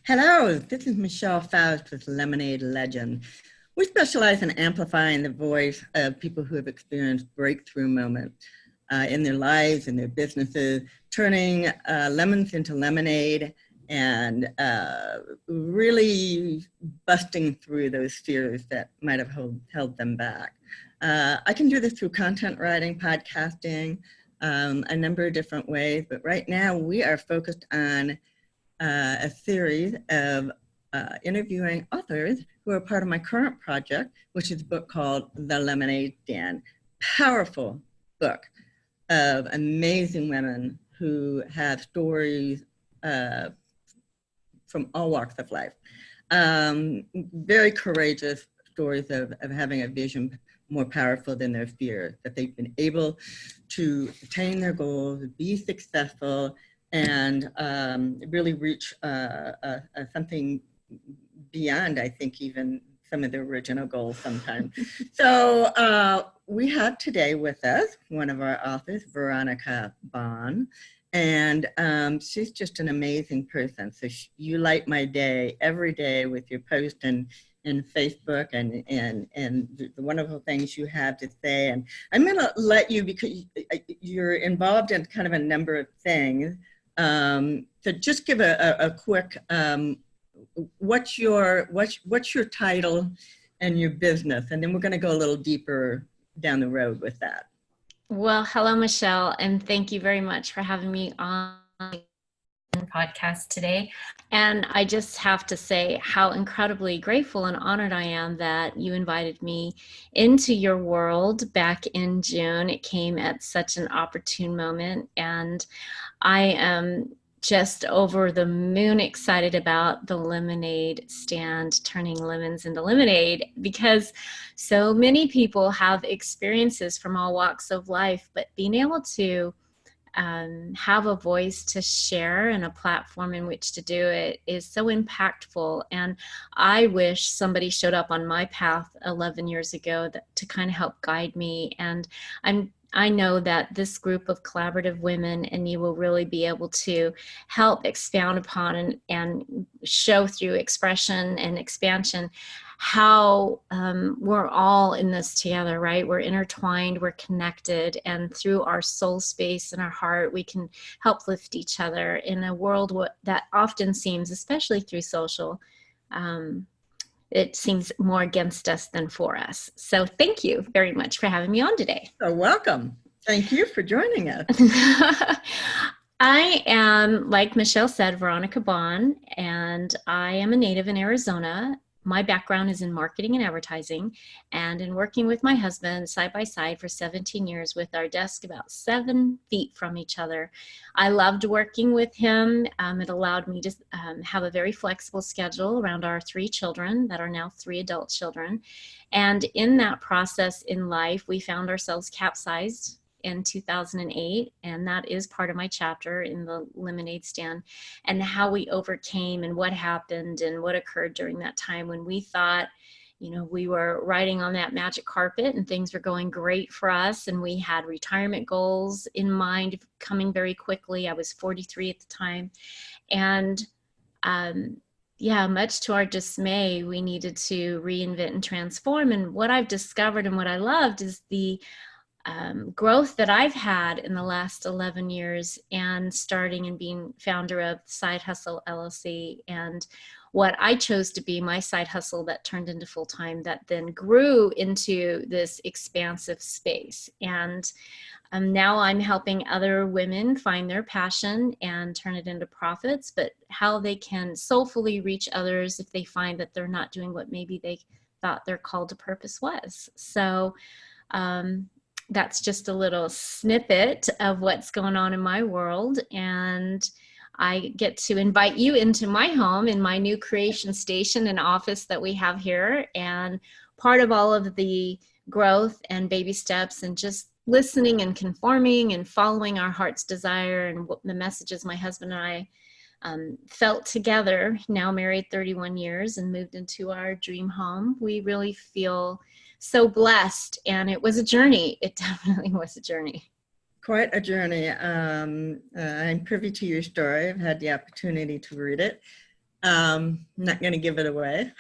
Hello, this is Michelle Faust with Lemonade Legend. We specialize in amplifying the voice of people who have experienced breakthrough moments in their lives, in their businesses, turning lemons into lemonade and really busting through those fears that might have held them back. I can do this through content writing, podcasting, a number of different ways, but right now we are focused on a series of interviewing authors who are part of my current project, which is a book called The Lemonade Stand. Powerful book of amazing women who have stories from all walks of life. Very courageous stories of having a vision more powerful than their fear, that they've been able to attain their goals, be successful, and really reach something beyond, I think, even some of the original goals sometimes. So we have today with us one of our authors, Veronica Bahn, and she's just an amazing person. So you light my day every day with your post and Facebook and the wonderful things you have to say. And I'm going to let you, because you're involved in kind of a number of things, so just give a quick, what's your title and your business, and then we're going to go a little deeper down the road with that. Well, hello, Michelle, and thank you very much for having me on the podcast today. And I just have to say how incredibly grateful and honored I am that you invited me into your world back in June. It came at such an opportune moment, and I am just over the moon excited about the lemonade stand, turning lemons into lemonade, because so many people have experiences from all walks of life, but being able to have a voice to share and a platform in which to do it is so impactful. And I wish somebody showed up on my path 11 years ago to kind of help guide me. And I know that this group of collaborative women and you will really be able to help expound upon and show through expression and expansion how we're all in this together, right? We're intertwined, we're connected, and through our soul space and our heart, we can help lift each other in a world that often seems, especially through social, it seems more against us than for us. So thank you very much for having me on today. So welcome. Thank you for joining us. I am, like Michelle said, Veronica Bahn, and I am a native in Arizona. My background is in marketing and advertising, and in working with my husband side by side for 17 years with our desk about 7 feet from each other. I loved working with him. It allowed me to have a very flexible schedule around our 3 children that are now 3 adult children. And in that process in life, we found ourselves capsized in 2008, and that is part of my chapter in the Lemonade Stand, and how we overcame and what happened and what occurred during that time when we thought, you know, we were riding on that magic carpet and things were going great for us, and we had retirement goals in mind coming very quickly. I was 43 at the time, and yeah, much to our dismay, we needed to reinvent and transform. And what I've discovered and what I loved is the growth that I've had in the last 11 years, and starting and being founder of Side Hustle LLC, and what I chose to be my side hustle that turned into full-time, that then grew into this expansive space. And now I'm helping other women find their passion and turn it into profits, but how they can soulfully reach others if they find that they're not doing what maybe they thought their call to purpose was. So that's just a little snippet of what's going on in my world. And I get to invite you into my home in my new creation station and office that we have here. And part of all of the growth and baby steps and just listening and conforming and following our heart's desire and what the messages my husband and I felt together, now married 31 years and moved into our dream home. We really feel so blessed, and it was a journey. It definitely was a journey. Quite a journey. I'm privy to your story. I've had the opportunity to read it. I'm not going to give it away.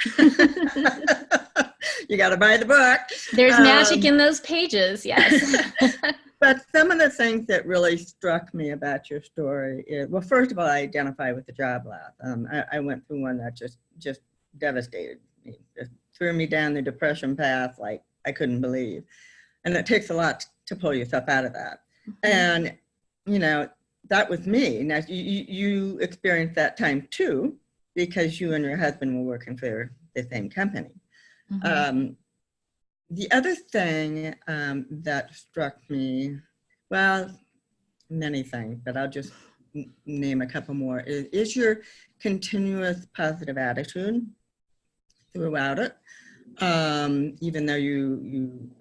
You got to buy the book. There's magic in those pages, yes. But some of the things that really struck me about your story is, well, first of all, I identify with the job loss. I went through one that just devastated me, just threw me down the depression path like I couldn't believe. And it takes a lot to pull yourself out of that. And, you know, that was me. Now, you experienced that time too, because you and your husband were working for the same company. The other thing that struck me, well, many things, but I'll just name a couple more, is your continuous positive attitude throughout it. Even though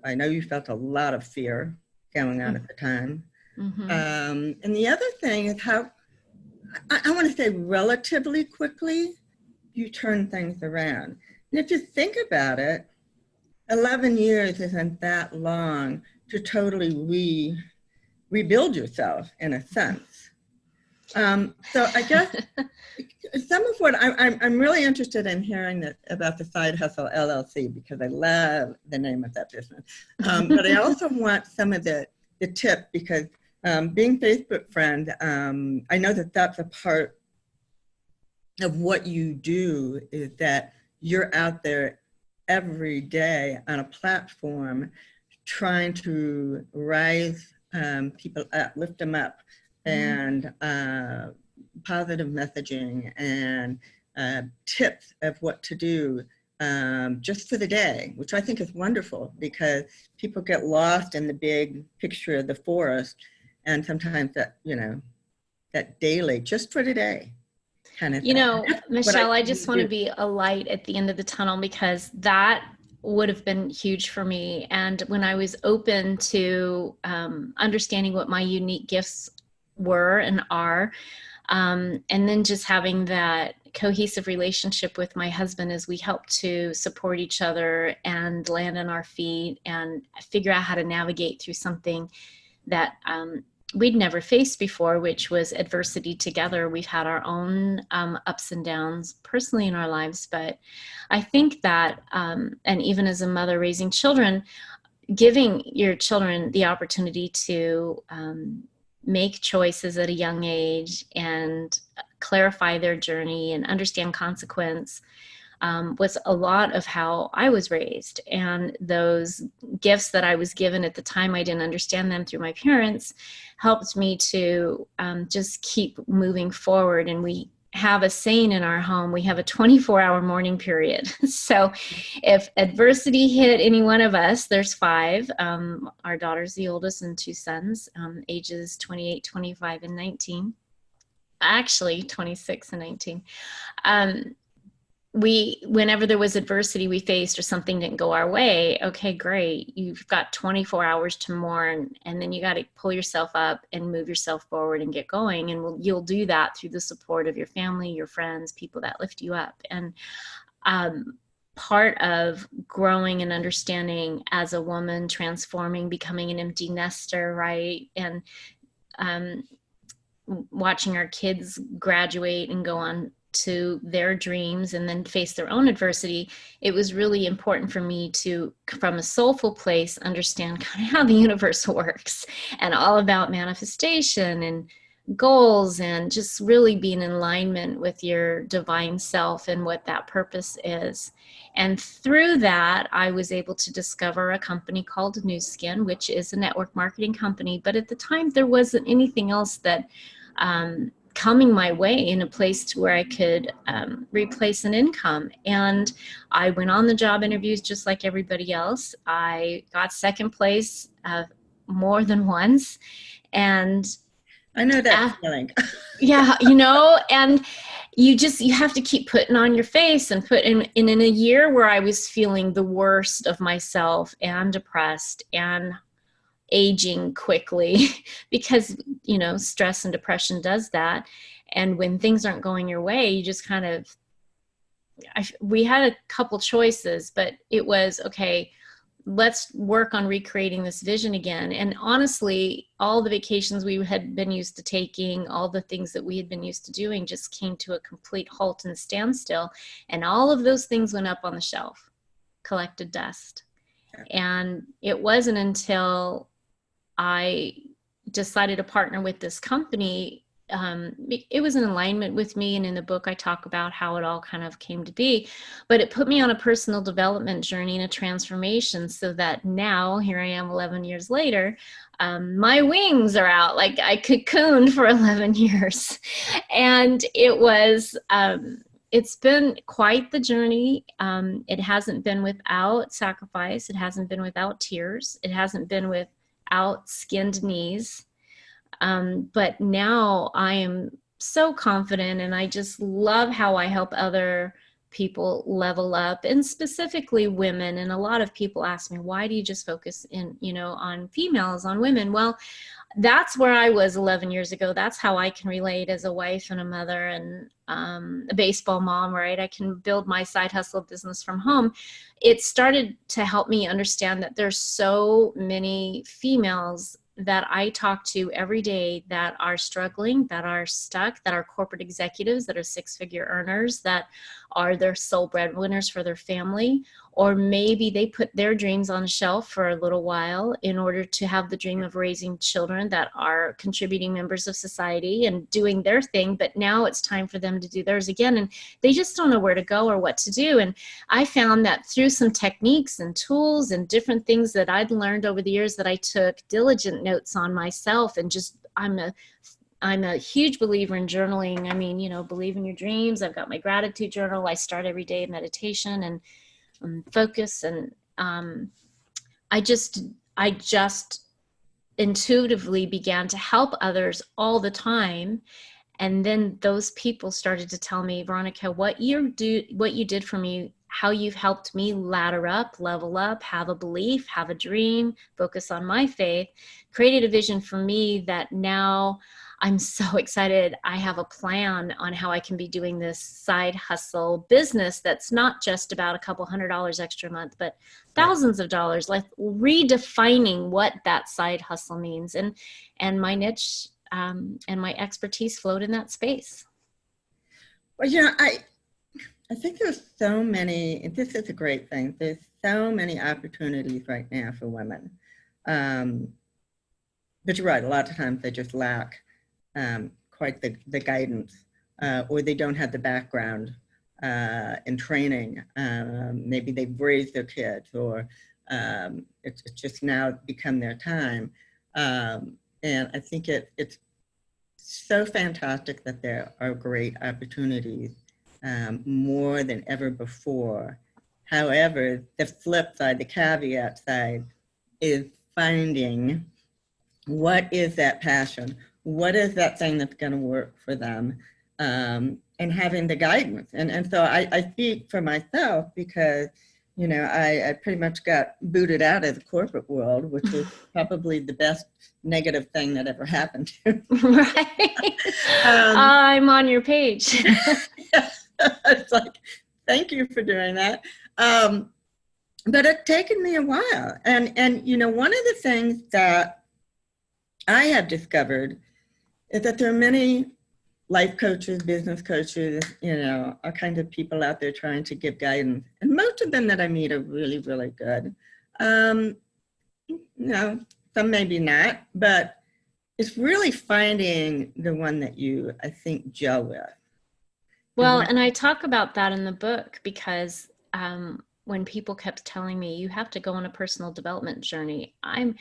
I know you felt a lot of fear going on at the time. And the other thing is how, I want to say relatively quickly, you turn things around. And if you think about it, 11 years isn't that long to totally rebuild yourself in a sense. So I guess some of what I'm really interested in hearing about the Side Hustle LLC, because I love the name of that business. But I also want some of the tip, because being Facebook friend, I know that that's a part of what you do, is that you're out there every day on a platform trying to rise people up, lift them up, and positive messaging and tips of what to do just for the day, which I think is wonderful, because people get lost in the big picture of the forest, and sometimes that, you know, that daily, just for today kind of thing. You know, Michelle, I just want to be a light at the end of the tunnel, because that would have been huge for me. And when I was open to understanding what my unique gifts were and are, and then just having that cohesive relationship with my husband as we help to support each other and land on our feet and figure out how to navigate through something that we'd never faced before, which was adversity together. We've had our own ups and downs personally in our lives, but I think that, and even as a mother raising children, giving your children the opportunity to make choices at a young age and clarify their journey and understand consequence was a lot of how I was raised. And those gifts that I was given at the time, I didn't understand them through my parents, helped me to just keep moving forward. And we have a saying in our home, we have a 24-hour mourning period. So if adversity hit any one of us, there's 5. Our daughter's the oldest and 2 sons, ages 28, 25, and 19. Actually, 26 and 19. Whenever there was adversity we faced or something didn't go our way, okay, great. You've got 24 hours to mourn, and then you got to pull yourself up and move yourself forward and get going. And you'll do that through the support of your family, your friends, people that lift you up. And part of growing and understanding as a woman, transforming, becoming an empty nester, right? And watching our kids graduate and go on to their dreams and then face their own adversity, it was really important for me to, from a soulful place, understand kind of how the universe works and all about manifestation and goals, and just really being in alignment with your divine self and what that purpose is. And through that, I was able to discover a company called Nu Skin, which is a network marketing company. But at the time, there wasn't anything else that coming my way in a place to where I could replace an income. And I went on the job interviews just like everybody else. I got second place more than once. And I know that feeling. Yeah, you know, and you have to keep putting on your face and put in a year where I was feeling the worst of myself and depressed and aging quickly because, you know, stress and depression does that. And when things aren't going your way, you just kind of, we had a couple choices, but it was, okay, let's work on recreating this vision again. And honestly, all the vacations we had been used to taking, all the things that we had been used to doing just came to a complete halt and standstill. And all of those things went up on the shelf, collected dust. And it wasn't until I decided to partner with this company, it was in alignment with me. And in the book, I talk about how it all kind of came to be, but it put me on a personal development journey and a transformation, so that now here I am 11 years later, my wings are out. Like, I cocooned for 11 years. And it was, it's been quite the journey. It hasn't been without sacrifice. It hasn't been without tears. It hasn't been without skinned knees. But now I am so confident, and I just love how I help other people level up, and specifically women. And a lot of people ask me, why do you just focus on females, on women? Well, that's where I was 11 years ago. That's how I can relate as a wife and a mother and a baseball mom, right? I can build my side hustle business from home. It started to help me understand that there's so many females that I talk to every day that are struggling, that are stuck, that are corporate executives, that are six-figure earners, that are their sole breadwinners for their family, or maybe they put their dreams on a shelf for a little while in order to have the dream of raising children that are contributing members of society and doing their thing, but now it's time for them to do theirs again, and they just don't know where to go or what to do. And I found that through some techniques and tools and different things that I'd learned over the years, that I took diligent notes on myself, and just I'm a huge believer in journaling. I mean, believe in your dreams. I've got my gratitude journal. I start every day meditation and focus. And I just intuitively began to help others all the time. And then those people started to tell me, Veronica, what you did for me, how you've helped me ladder up, level up, have a belief, have a dream, focus on my faith, created a vision for me that now I'm so excited. I have a plan on how I can be doing this side hustle business that's not just about a couple $100 extra a month, but thousands of dollars, like redefining what that side hustle means. And my niche and my expertise flowed in that space. Well, I think there's so many, and this is a great thing, there's so many opportunities right now for women. But you're right, a lot of times they just lack quite the guidance, or they don't have the background and training. Maybe they've raised their kids, or it's just now become their time. And I think it's so fantastic that there are great opportunities, more than ever before. However, the flip side, the caveat side, is finding what is that passion, what is that thing that's going to work for them, and having the guidance. And so I speak for myself, because I pretty much got booted out of the corporate world, which was probably the best negative thing that ever happened to me. Right. I'm on your page. It's like, thank you for doing that. But it's taken me a while. And one of the things that I have discovered is that there are many life coaches, business coaches, all kinds of people out there trying to give guidance. And most of them that I meet are really, really good. Some maybe not, but it's really finding the one that you, I think, gel with. Well, and I talk about that in the book, because when people kept telling me, you have to go on a personal development journey, I'm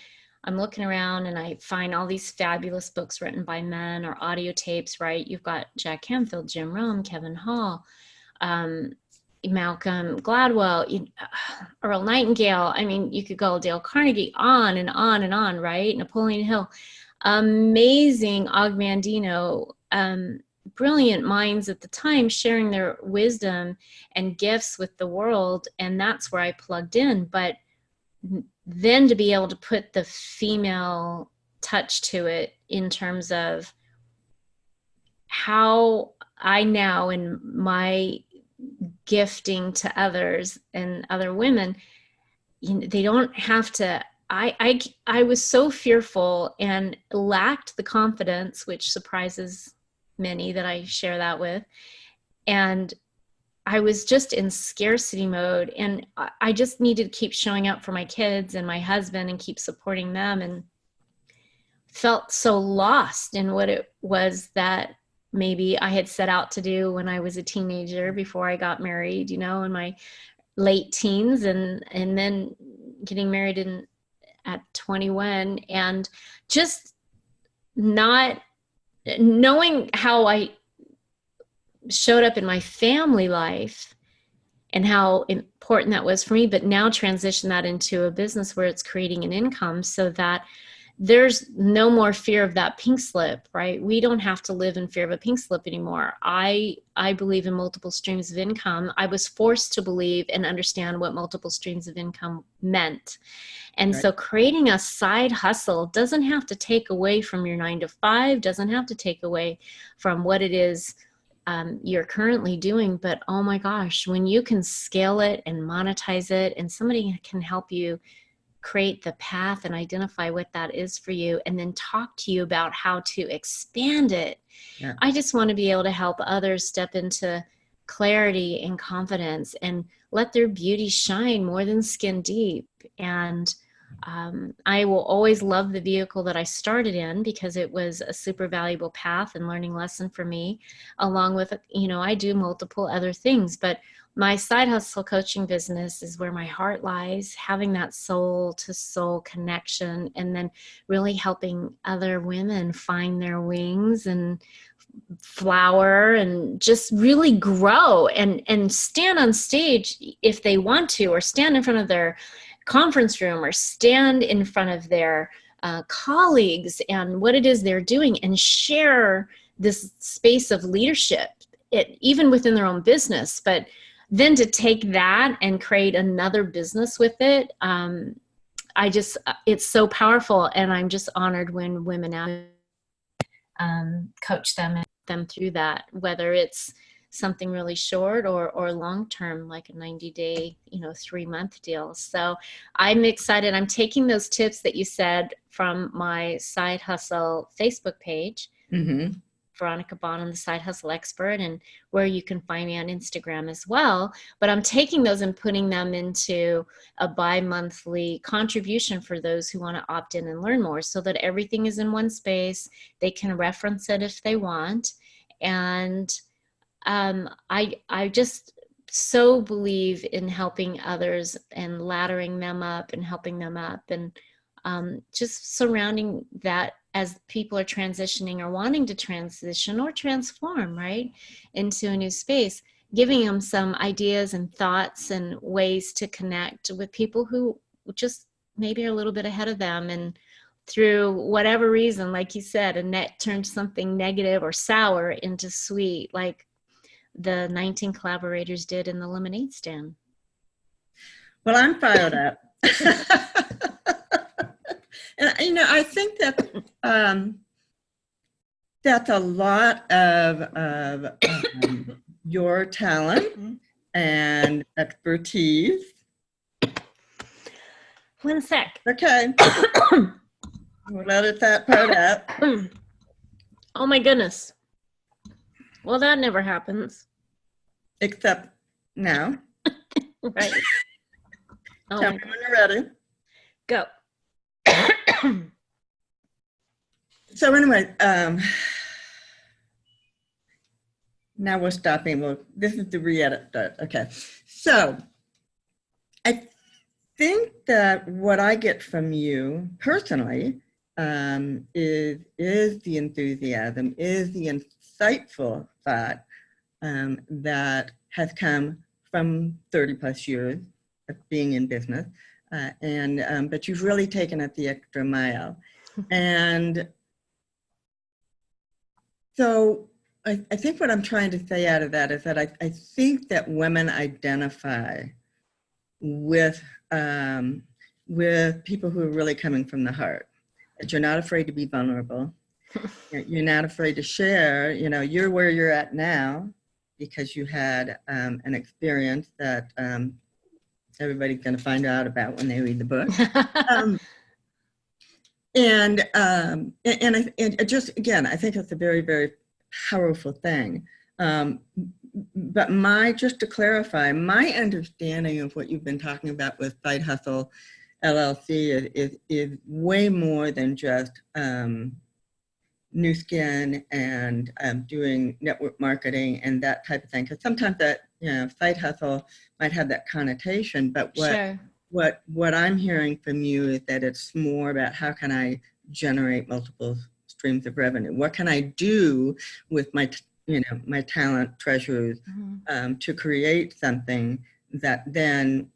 looking around and I find all these fabulous books written by men, or audio tapes, right? You've got Jack Canfield, Jim Rohn, Kevin Hall, Malcolm Gladwell, Earl Nightingale. I mean, you could go Dale Carnegie, on and on and on, right? Napoleon Hill, amazing Og Mandino, brilliant minds at the time sharing their wisdom and gifts with the world. And that's where I plugged in. But then to be able to put the female touch to it, in terms of how I now, in my gifting to others and other women, they don't have to. I was so fearful and lacked the confidence, which surprises many that I share that with. And I was just in scarcity mode, and I just needed to keep showing up for my kids and my husband and keep supporting them, and felt so lost in what it was that maybe I had set out to do when I was a teenager before I got married, in my late teens, and then getting married at 21, and just not knowing how I showed up in my family life and how important that was for me, but now transition that into a business where it's creating an income so that there's no more fear of that pink slip, right? We don't have to live in fear of a pink slip anymore. I believe in multiple streams of income. I was forced to believe and understand what multiple streams of income meant. And Right. So creating a side hustle doesn't have to take away from your 9 to 5, doesn't have to take away from what it is you're currently doing. But oh my gosh, when you can scale it and monetize it, and somebody can help you create the path and identify what that is for you, and then talk to you about how to expand it. Yeah. I just want to be able to help others step into clarity and confidence and let their beauty shine more than skin deep. And I will always love the vehicle that I started in, because it was a super valuable path and learning lesson for me, along with, I do multiple other things, but my side hustle coaching business is where my heart lies, having that soul to soul connection, and then really helping other women find their wings and flower and just really grow and stand on stage if they want to, or stand in front of their conference room, or stand in front of their colleagues and what it is they're doing, and share this space of leadership, even within their own business. But then to take that and create another business with it, it's so powerful. And I'm just honored when women coach them through that, whether it's something really short or long-term, like a 90-day, 3-month deal. So I'm excited. I'm taking those tips that you said from my side hustle Facebook page, Mm-hmm. Veronica Bahn, on the Side Hustle Expert, and where you can find me on Instagram as well. But I'm taking those and putting them into a bi-monthly contribution for those who want to opt in and learn more, so that everything is in one space. They can reference it if they want. And I just so believe in helping others and laddering them up and helping them up, and just surrounding that as people are transitioning or wanting to transition or transform, right, into a new space, giving them some ideas and thoughts and ways to connect with people who just maybe are a little bit ahead of them, and through whatever reason, like you said, a net turned something negative or sour into sweet, like the 19 collaborators did in the lemonade stand. Well, I'm fired up. And, I think that that's a lot of your talent and expertise. One sec. Okay. We'll edit that part out. Oh my goodness. Well, that never happens. Except now. Right. Oh, Tell me when you're ready. Go. So anyway, now we're stopping. Well, this is the re-edit part. Okay. So I think that what I get from you personally is the enthusiasm, is the insightful thought that has come from 30 plus years of being in business. But you've really taken it the extra mile. And so I think what I'm trying to say out of that is that I think that women identify with people who are really coming from the heart, that you're not afraid to be vulnerable. You're not afraid to share, you're where you're at now because you had an experience that everybody's going to find out about when they read the book. Um, and just, again, I think it's a very, very powerful thing. But just to clarify, my understanding of what you've been talking about with Side Hustle LLC is way more than just new skin and doing network marketing and that type of thing. Because sometimes that, side hustle might have that connotation, but Sure. what I'm hearing from you is that it's more about how can I generate multiple streams of revenue? What can I do with my my talent treasures to create something that then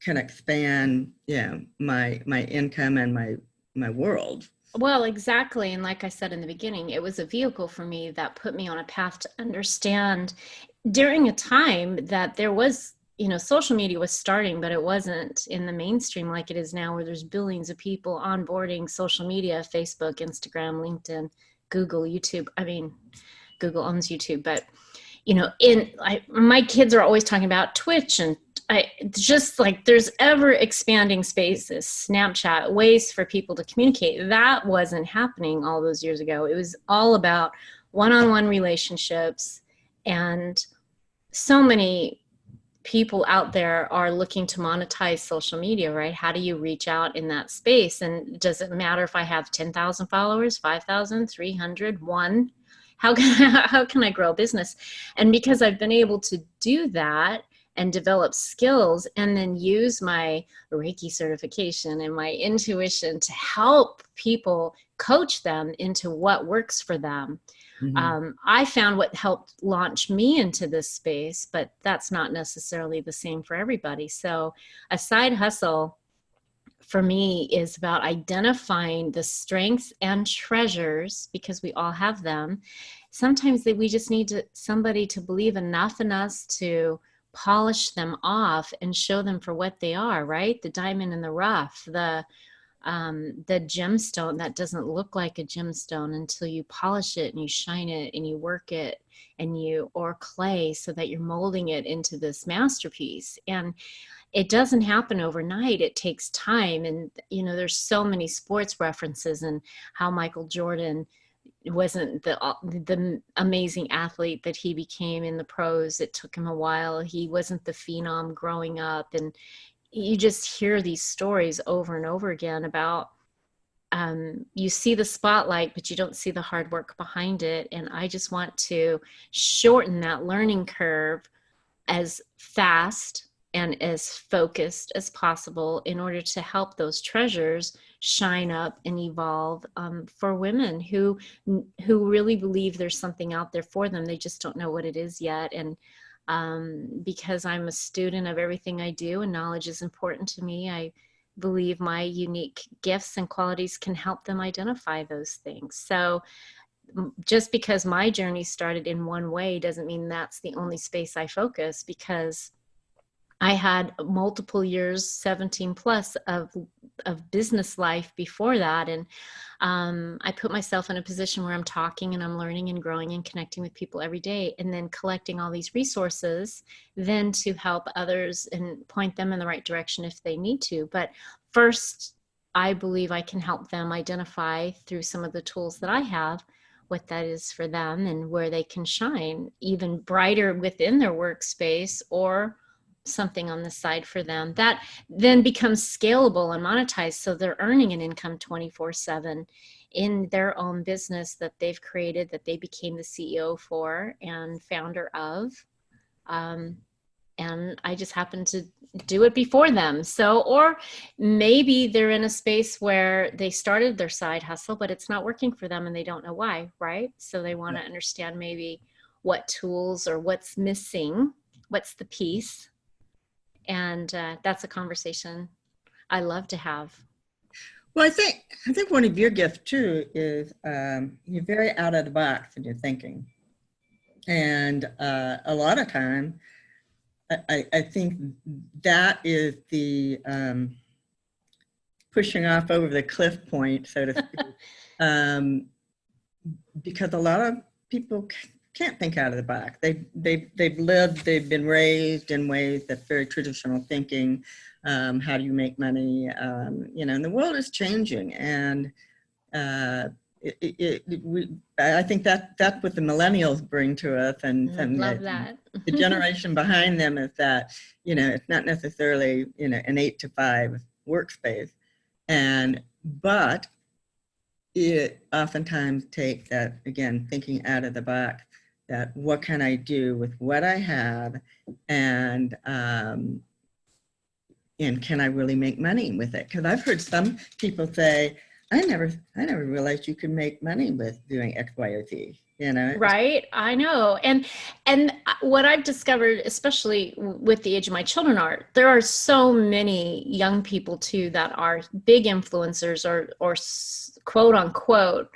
can expand my income and my world. Well, exactly. And like I said in the beginning, it was a vehicle for me that put me on a path to understand during a time that there was, social media was starting, but it wasn't in the mainstream like it is now, where there's billions of people onboarding social media, Facebook, Instagram, LinkedIn, Google, YouTube. I mean, Google owns YouTube, but my kids are always talking about Twitch, and just like there's ever expanding spaces, Snapchat, ways for people to communicate. That wasn't happening all those years ago. It was all about one-on-one relationships, and so many people out there are looking to monetize social media, right? How do you reach out in that space? And does it matter if I have 10,000 followers, 5,000, 300, 1? How can I grow a business? And because I've been able to do that and develop skills and then use my Reiki certification and my intuition to help people, coach them into what works for them. I found what helped launch me into this space, but that's not necessarily the same for everybody. So a side hustle for me is about identifying the strengths and treasures, because we all have them. Sometimes we just need somebody to believe enough in us to polish them off and show them for what they are, right? The diamond in the rough, the gemstone that doesn't look like a gemstone until you polish it and you shine it and you work it or clay, so that you're molding it into this masterpiece. And it doesn't happen overnight. It takes time. And, there's so many sports references and how Michael Jordan wasn't the amazing athlete that he became in the pros. It took him a while. He wasn't the phenom growing up. And you just hear these stories over and over again about you see the spotlight, but you don't see the hard work behind it. And I just want to shorten that learning curve as fast and as focused as possible in order to help those treasures shine up and evolve for women who really believe there's something out there for them. They just don't know what it is yet. And because I'm a student of everything I do and knowledge is important to me, I believe my unique gifts and qualities can help them identify those things. So just because my journey started in one way doesn't mean that's the only space I focus, because I had multiple years, 17 plus of business life before that. And I put myself in a position where I'm talking and I'm learning and growing and connecting with people every day, and then collecting all these resources then to help others and point them in the right direction if they need to. But first, I believe I can help them identify through some of the tools that I have what that is for them and where they can shine even brighter within their workspace, or something on the side for them that then becomes scalable and monetized, so they're earning an income 24/7 in their own business that they've created, that they became the CEO for and founder of. And I just happen to do it before them. So, or maybe they're in a space where they started their side hustle, but it's not working for them and they don't know why, right? So they want to understand maybe what tools or what's missing, what's the piece. And that's a conversation I love to have. Well, I think one of your gifts too is you're very out of the box in your thinking, and a lot of time, I think that is the pushing off over the cliff point, so to speak, because a lot of people can't think out of the box. They've been raised in ways that's very traditional thinking. How do you make money? And the world is changing, and I think that's what the millennials bring to us, and Love that. the generation behind them is that, it's not necessarily, an 8 to 5 workspace, but it oftentimes takes that, again, thinking out of the box, that what can I do with what I have, and can I really make money with it? Because I've heard some people say, I never realized you could make money with doing X, Y, or Z. Right. I know. And what I've discovered, especially with the age of my children, there are so many young people too that are big influencers or quote unquote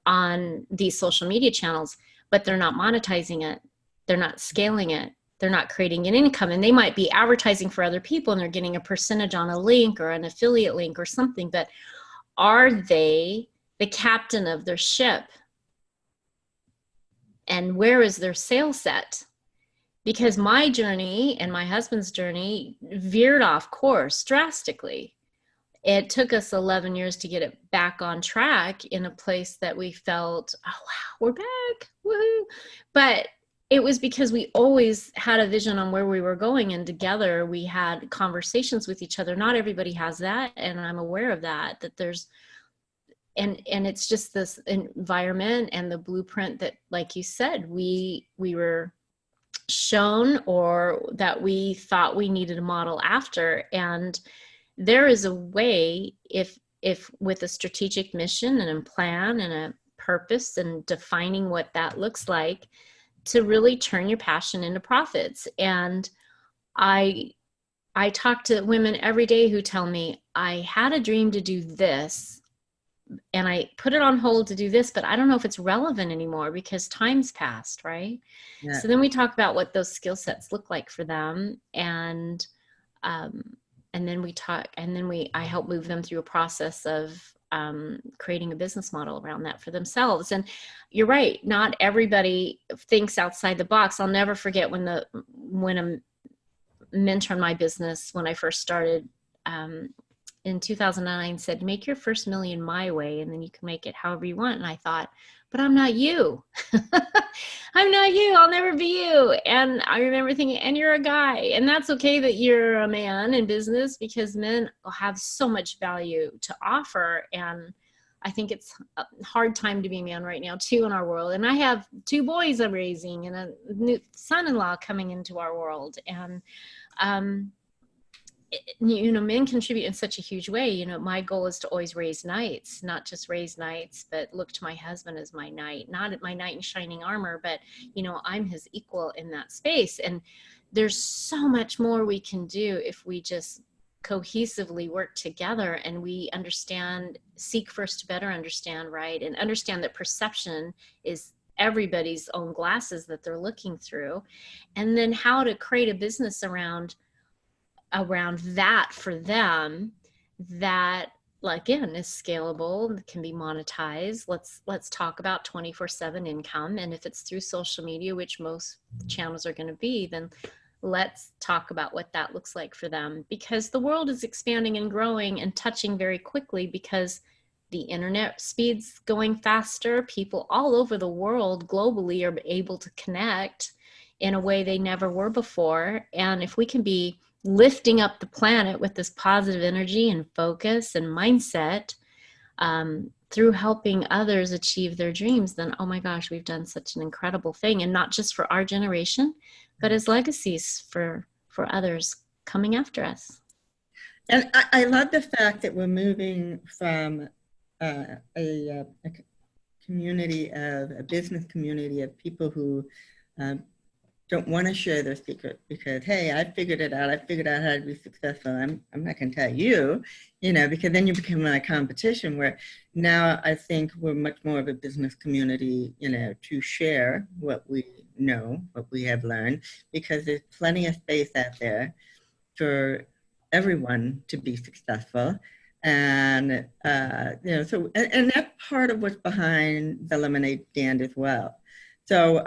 on these social media channels, but they're not monetizing it. They're not scaling it. They're not creating an income, and they might be advertising for other people and they're getting a percentage on a link or an affiliate link or something, but are they the captain of their ship? And where is their sail set? Because my journey and my husband's journey veered off course drastically. It took us 11 years to get it back on track in a place that we felt, oh, wow, we're back, woohoo. But it was because we always had a vision on where we were going, and together we had conversations with each other. Not everybody has that, and I'm aware of that there's, and it's just this environment and the blueprint that, like you said, we were shown, or that we thought we needed a model after. And there is a way, if with a strategic mission and a plan and a purpose and defining what that looks like, to really turn your passion into profits. And I talk to women every day who tell me, I had a dream to do this, and I put it on hold to do this, but I don't know if it's relevant anymore because time's passed, right? Yeah. So then we talk about what those skill sets look like for them. And then I help move them through a process of creating a business model around that for themselves. And you're right, not everybody thinks outside the box. I'll never forget when a mentor in my business, when I first started, in 2009 said, make your first million my way, and then you can make it however you want. And I thought, but I'm not you. I'm not you. I'll never be you. And I remember thinking, and you're a guy, and that's okay that you're a man in business, because men have so much value to offer. And I think it's a hard time to be a man right now too in our world. And I have 2 boys I'm raising and a new son-in-law coming into our world. And, men contribute in such a huge way. My goal is to always raise knights, not just raise knights, but look to my husband as my knight, not my knight in shining armor, but, I'm his equal in that space. And there's so much more we can do if we just cohesively work together, and we seek first to better understand, right? And understand that perception is everybody's own glasses that they're looking through. And then how to create a business around that for them, that, again, is scalable, can be monetized. Let's talk about 24/7 income. And if it's through social media, which most channels are going to be, then let's talk about what that looks like for them, because the world is expanding and growing and touching very quickly, because the internet speed's going faster. People all over the world globally are able to connect in a way they never were before. And if we can be lifting up the planet with this positive energy and focus and mindset, through helping others achieve their dreams, then, oh my gosh, we've done such an incredible thing. And not just for our generation, but as legacies for others coming after us. And I love the fact that we're moving from a business community of people who don't want to share their secret because, hey, I figured it out. I figured out how to be successful. I'm not going to tell you, because then you become in a competition, where now I think we're much more of a business community, to share what we know, what we have learned, because there's plenty of space out there for everyone to be successful. And, and that's part of what's behind the lemonade stand as well. So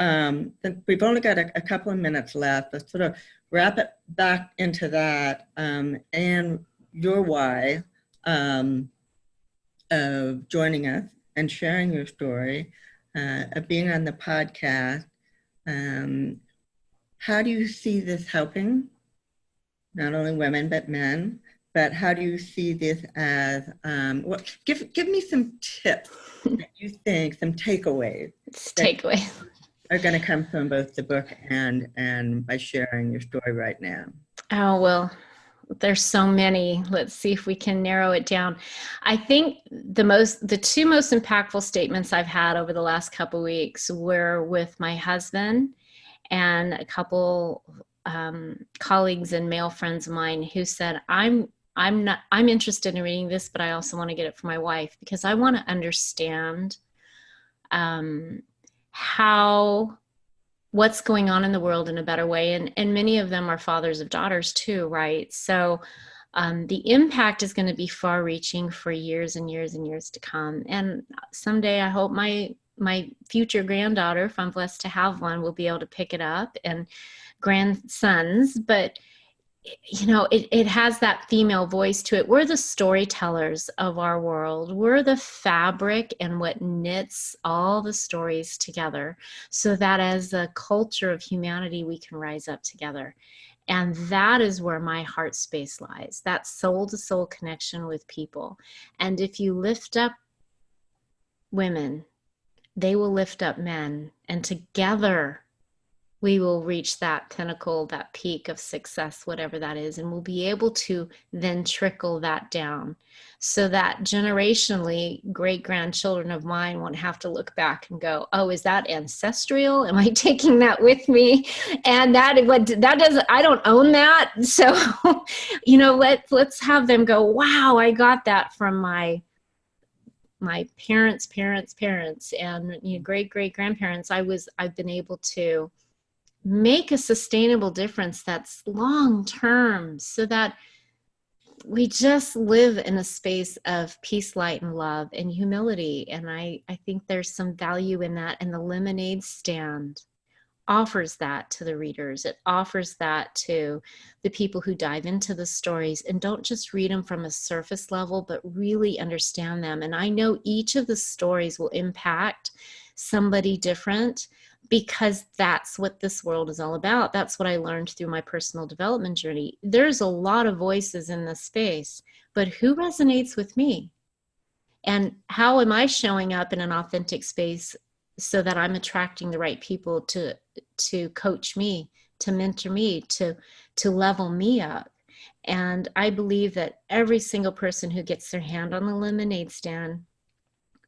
we've only got a couple of minutes left. Let's sort of wrap it back into that, and your why of joining us and sharing your story, of being on the podcast. How do you see this helping not only women but men? But how do you see this as, give me some tips that you think, some takeaways Takeaway are going to come from both the book and by sharing your story right now. Oh, well, there's so many. Let's see if we can narrow it down. I think the two most impactful statements I've had over the last couple of weeks were with my husband and a couple colleagues and male friends of mine who said, I'm interested in reading this, but I also want to get it for my wife because I want to understand what's going on in the world in a better way. And many of them are fathers of daughters too, right? So the impact is going to be far reaching for years and years and years to come. And someday I hope my future granddaughter, if I'm blessed to have one, will be able to pick it up, and grandsons. But you know, it has that female voice to it. We're the storytellers of our world. We're the fabric and what knits all the stories together so that as a culture of humanity, we can rise up together. And that is where my heart space lies, that soul to soul connection with people. And if you lift up women, they will lift up men, and together we will reach that pinnacle, that peak of success, whatever that is, and we'll be able to then trickle that down so that generationally great-grandchildren of mine won't have to look back and go, oh, is that ancestral? Am I taking that with me? And that doesn't, I don't own that. So, you know, let's have them go, wow, I got that from my parents' and, you know, great-great-grandparents. I've been able to make a sustainable difference that's long term so that we just live in a space of peace, light, and love and humility. And I think there's some value in that. And the lemonade stand offers that to the readers. It offers that to the people who dive into the stories and don't just read them from a surface level, but really understand them. And I know each of the stories will impact somebody different, because that's what this world is all about. That's what I learned through my personal development journey. There's a lot of voices in this space, but who resonates with me? And how am I showing up in an authentic space so that I'm attracting the right people to coach me, to mentor me, to level me up? And I believe that every single person who gets their hand on the lemonade stand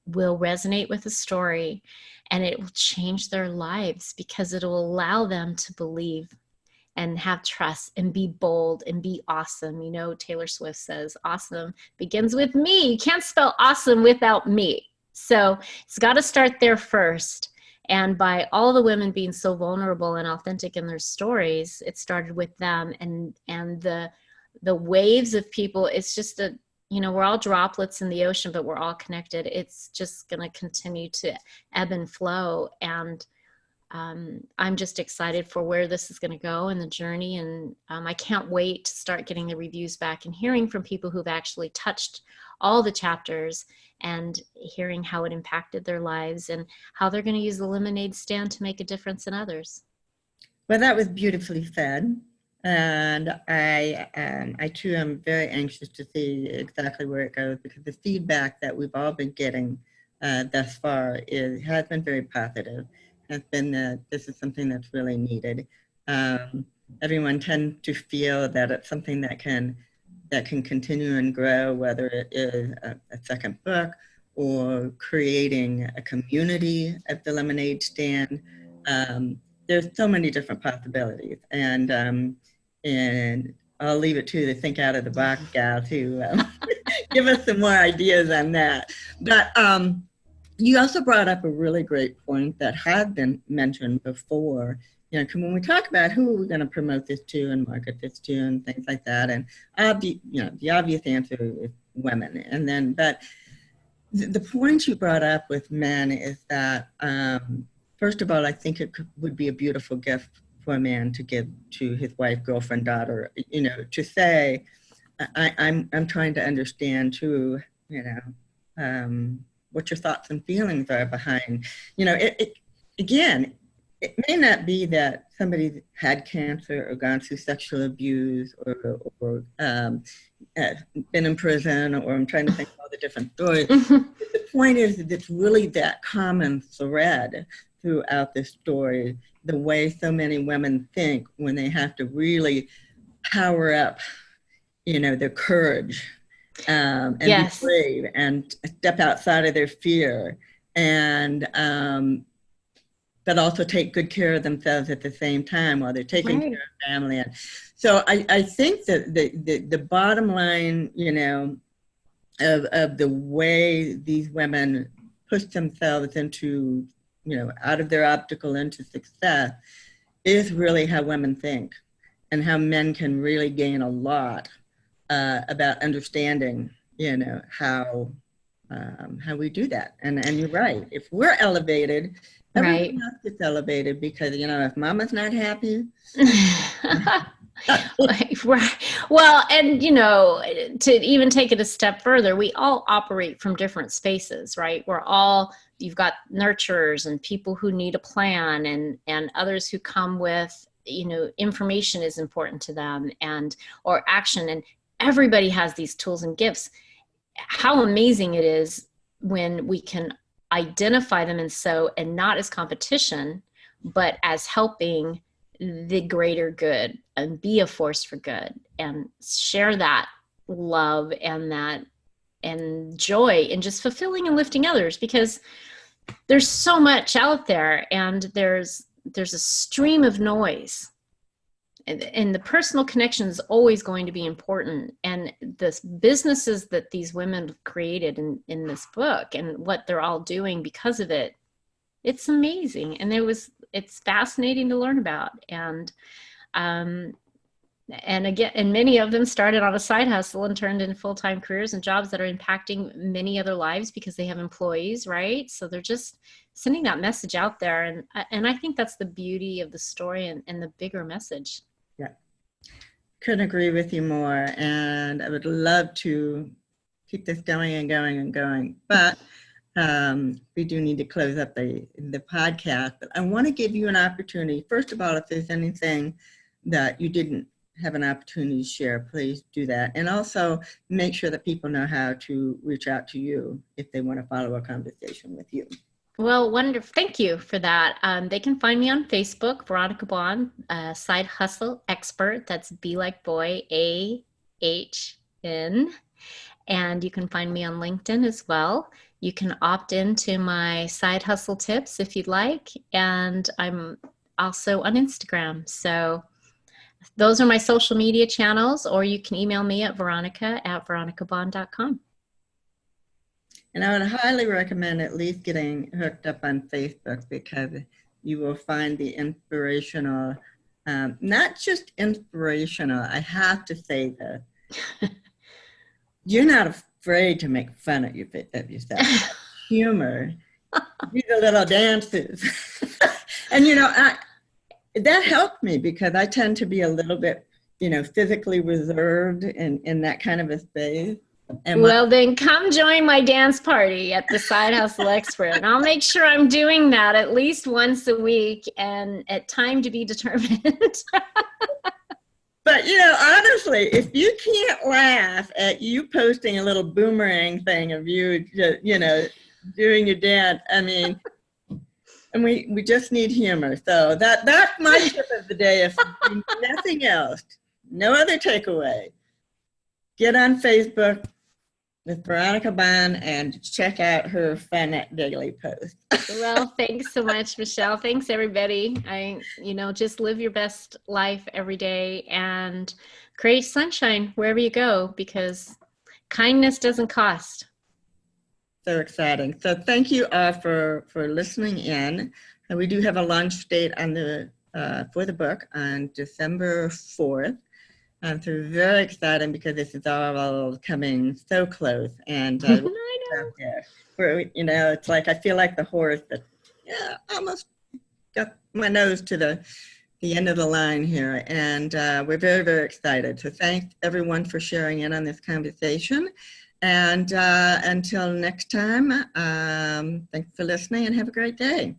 will resonate with the story, and it will change their lives because it will allow them to believe and have trust and be bold and be awesome. You know, Taylor Swift says, awesome begins with me. You can't spell awesome without me. So it's got to start there first. And by all the women being so vulnerable and authentic in their stories, it started with them, and the waves of people. It's just you know, we're all droplets in the ocean, but we're all connected. It's just going to continue to ebb and flow. And I'm just excited for where this is going to go in the journey. And I can't wait to start getting the reviews back and hearing from people who've actually touched all the chapters and hearing how it impacted their lives and how they're going to use the lemonade stand to make a difference in others. Well, that was beautifully said. And I too am very anxious to see exactly where it goes, because the feedback that we've all been getting thus far has been very positive. Has been that this is something that's really needed. Everyone tends to feel that it's something that can continue and grow, whether it is a second book or creating a community at the lemonade stand. There's so many different possibilities, and I'll leave it to the think out of the box gal to give us some more ideas on that. But you also brought up a really great point that had been mentioned before. You know, when we talk about who are we going to promote this to and market this to and things like that, and the obvious answer is women. And then, but the point you brought up with men is that first of all, I think would be a beautiful gift for a man to give to his wife, girlfriend, daughter, to say, I'm trying to understand too, what your thoughts and feelings are behind, again, it may not be that somebody had cancer or gone through sexual abuse or been in prison, or I'm trying to think of all the different stories. The point is that it's really that common thread throughout this story, the way so many women think when they have to really power up, their courage and Yes. be brave and step outside of their fear and but also take good care of themselves at the same time while they're taking care of family. And so I think that the bottom line, of the way these women push themselves into, out of their obstacle into success is really how women think, and how men can really gain a lot about understanding, how we do that. And you're right. If we're elevated, everyone else gets elevated, because, if mama's not happy. Right. Well, and, to even take it a step further, we all operate from different spaces, right? You've got nurturers and people who need a plan, and others who come with, information is important to them or action. And everybody has these tools and gifts. How amazing it is when we can identify them and not as competition, but as helping the greater good and be a force for good and share that love and joy and just fulfilling and lifting others, because there's so much out there, and there's a stream of noise, and the personal connection is always going to be important. And the businesses that these women created in this book and what they're all doing because of it, it's amazing. And it's fascinating to learn about. And again, and many of them started on a side hustle and turned into full-time careers and jobs that are impacting many other lives because they have employees, right? So they're just sending that message out there. And I think that's the beauty of the story and the bigger message. Yeah. Couldn't agree with you more. And I would love to keep this going and going and going. But we do need to close up the podcast. But I want to give you an opportunity. First of all, if there's anything that you didn't have an opportunity to share, please do that. And also make sure that people know how to reach out to you if they want to follow a conversation with you. Well, wonderful. Thank you for that. They can find me on Facebook, Veronica Bahn, Side Hustle Expert. That's B like boy, AHN. And you can find me on LinkedIn as well. You can opt into my side hustle tips if you'd like. And I'm also on Instagram. So those are my social media channels, or you can email me at veronica@veronicabahn.com. And I would highly recommend at least getting hooked up on Facebook, because you will find the inspirational, not just inspirational, I have to say that you're not afraid to make fun of yourself. Humor, do the little dances. And, that helped me, because I tend to be a little bit, physically reserved in that kind of a space. And well, then come join my dance party at the Side Hustle Expert. And I'll make sure I'm doing that at least once a week, and at time to be determined. But, honestly, if you can't laugh at you posting a little boomerang thing of you, doing your dance, I mean, and we just need humor. So that's my tip of the day. If nothing else, no other takeaway, get on Facebook with Veronica Bahn and check out her fun daily post. Well, thanks so much, Michelle. Thanks, everybody. Just live your best life every day and create sunshine wherever you go, because kindness doesn't cost. So exciting. So thank you all for listening in. And we do have a launch date for the book on December 4th. So very exciting, because this is all coming so close. And I know. It's like I feel like the horse that almost my nose to the end of the line here, and we're very, very excited. So thank everyone for sharing in on this conversation. And until next time, thanks for listening and have a great day.